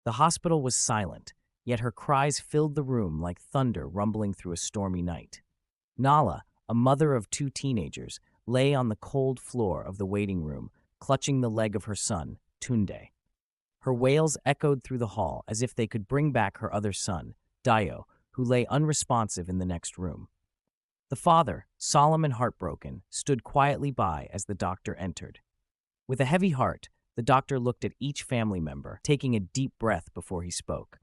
The hospital was silent, yet her cries filled the room like thunder rumbling through a stormy night. Nala, a mother of two teenagers, lay on the cold floor of the waiting room, clutching the leg of her son, Tunde. Her wails echoed through the hall as if they could bring back her other son, Dio, who lay unresponsive in the next room. The father, solemn and heartbroken, stood quietly by as the doctor entered. With a heavy heart, the doctor looked at each family member, taking a deep breath before he spoke.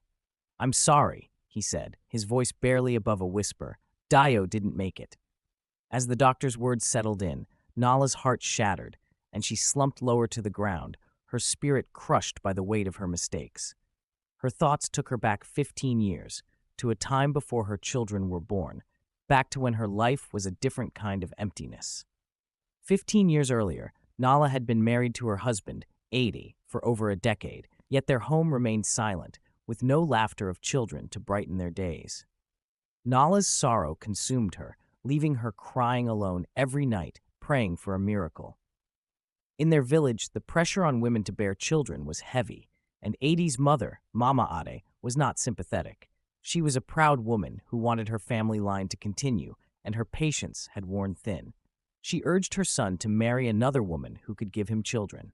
"I'm sorry," he said, his voice barely above a whisper. "Dio didn't make it." As the doctor's words settled in, Nala's heart shattered, and she slumped lower to the ground, her spirit crushed by the weight of her mistakes. Her thoughts took her back 15 years, to a time before her children were born, back to when her life was a different kind of emptiness. 15 years earlier, Nala had been married to her husband, Adi, for over a decade, yet their home remained silent, with no laughter of children to brighten their days. Nala's sorrow consumed her, leaving her crying alone every night, praying for a miracle. In their village, the pressure on women to bear children was heavy, and Adi's mother, Mama Ade, was not sympathetic. She was a proud woman who wanted her family line to continue, and her patience had worn thin. She urged her son to marry another woman who could give him children.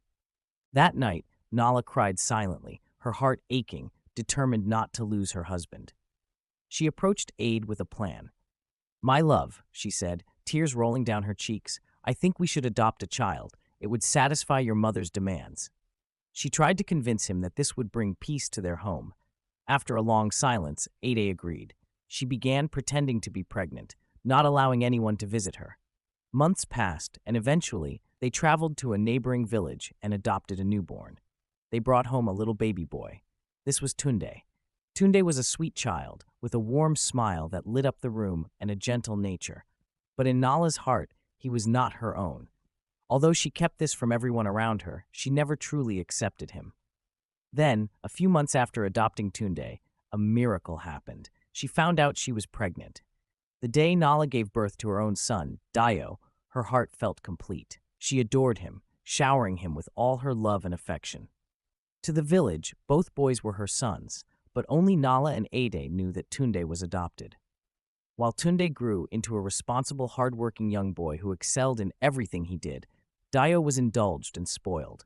That night, Nala cried silently, her heart aching, determined not to lose her husband. She approached Ade with a plan. "My love," she said, tears rolling down her cheeks, "I think we should adopt a child. It would satisfy your mother's demands." She tried to convince him that this would bring peace to their home. After a long silence, Ade agreed. She began pretending to be pregnant, not allowing anyone to visit her. Months passed, and eventually, they traveled to a neighboring village and adopted a newborn. They brought home a little baby boy. This was Tunde. Tunde was a sweet child, with a warm smile that lit up the room and a gentle nature. But in Nala's heart, he was not her own. Although she kept this from everyone around her, she never truly accepted him. Then, a few months after adopting Tunde, a miracle happened. She found out she was pregnant. The day Nala gave birth to her own son, Dio, her heart felt complete. She adored him, showering him with all her love and affection. To the village, both boys were her sons, but only Nala and Ade knew that Tunde was adopted. While Tunde grew into a responsible, hard-working young boy who excelled in everything he did, Dio was indulged and spoiled.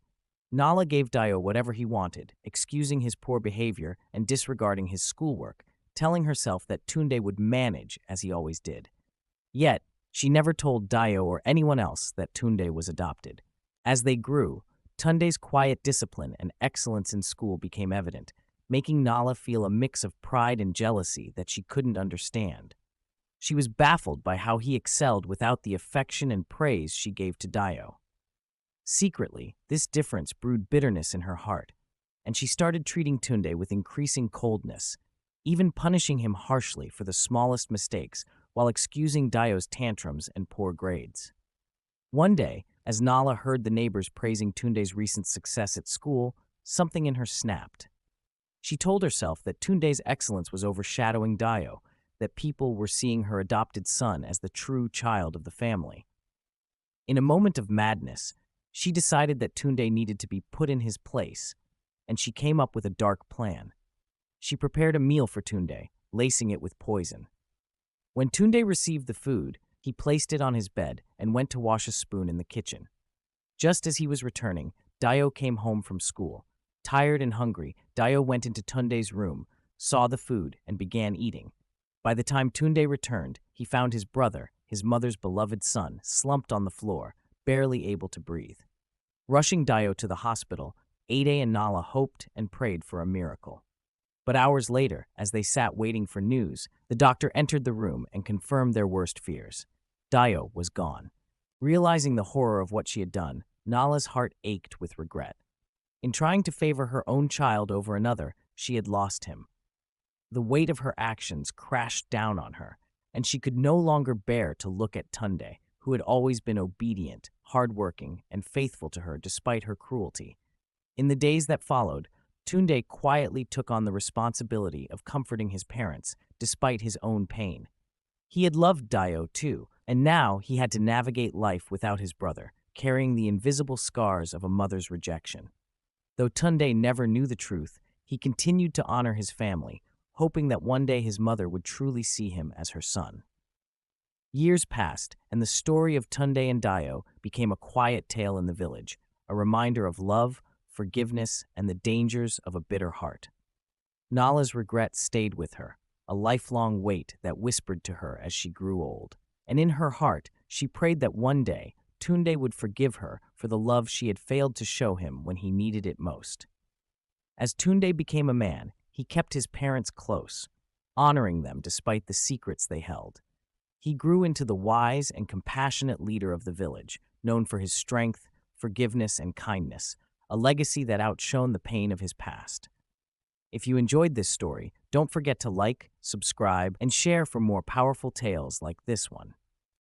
Nala gave Dio whatever he wanted, excusing his poor behavior and disregarding his schoolwork, telling herself that Tunde would manage as he always did. Yet, she never told Dio or anyone else that Tunde was adopted. As they grew, Tunde's quiet discipline and excellence in school became evident, making Nala feel a mix of pride and jealousy that she couldn't understand. She was baffled by how he excelled without the affection and praise she gave to Dio. Secretly, this difference brewed bitterness in her heart, and she started treating Tunde with increasing coldness, even punishing him harshly for the smallest mistakes while excusing Dio's tantrums and poor grades. One day, as Nala heard the neighbors praising Tunde's recent success at school, something in her snapped. She told herself that Tunde's excellence was overshadowing Dio, that people were seeing her adopted son as the true child of the family. In a moment of madness, she decided that Tunde needed to be put in his place, and she came up with a dark plan. She prepared a meal for Tunde, lacing it with poison. When Tunde received the food, he placed it on his bed and went to wash a spoon in the kitchen. Just as he was returning, Dio came home from school. Tired and hungry, Dio went into Tunde's room, saw the food, and began eating. By the time Tunde returned, he found his brother, his mother's beloved son, slumped on the floor, barely able to breathe. Rushing Dio to the hospital, Ade and Nala hoped and prayed for a miracle. But hours later, as they sat waiting for news, the doctor entered the room and confirmed their worst fears. Dio was gone. Realizing the horror of what she had done, Nala's heart ached with regret. In trying to favor her own child over another, she had lost him. The weight of her actions crashed down on her, and she could no longer bear to look at Tunde, who had always been obedient, hardworking, and faithful to her despite her cruelty. In the days that followed, Tunde quietly took on the responsibility of comforting his parents, despite his own pain. He had loved Dio too, and now he had to navigate life without his brother, carrying the invisible scars of a mother's rejection. Though Tunde never knew the truth, he continued to honor his family, hoping that one day his mother would truly see him as her son. Years passed, and the story of Tunde and Dio became a quiet tale in the village, a reminder of love, forgiveness, and the dangers of a bitter heart. Nala's regret stayed with her, a lifelong weight that whispered to her as she grew old. And in her heart, she prayed that one day Tunde would forgive her for the love she had failed to show him when he needed it most. As Tunde became a man, he kept his parents close, honoring them despite the secrets they held. He grew into the wise and compassionate leader of the village, known for his strength, forgiveness, and kindness, a legacy that outshone the pain of his past. If you enjoyed this story, don't forget to like, subscribe, and share for more powerful tales like this one.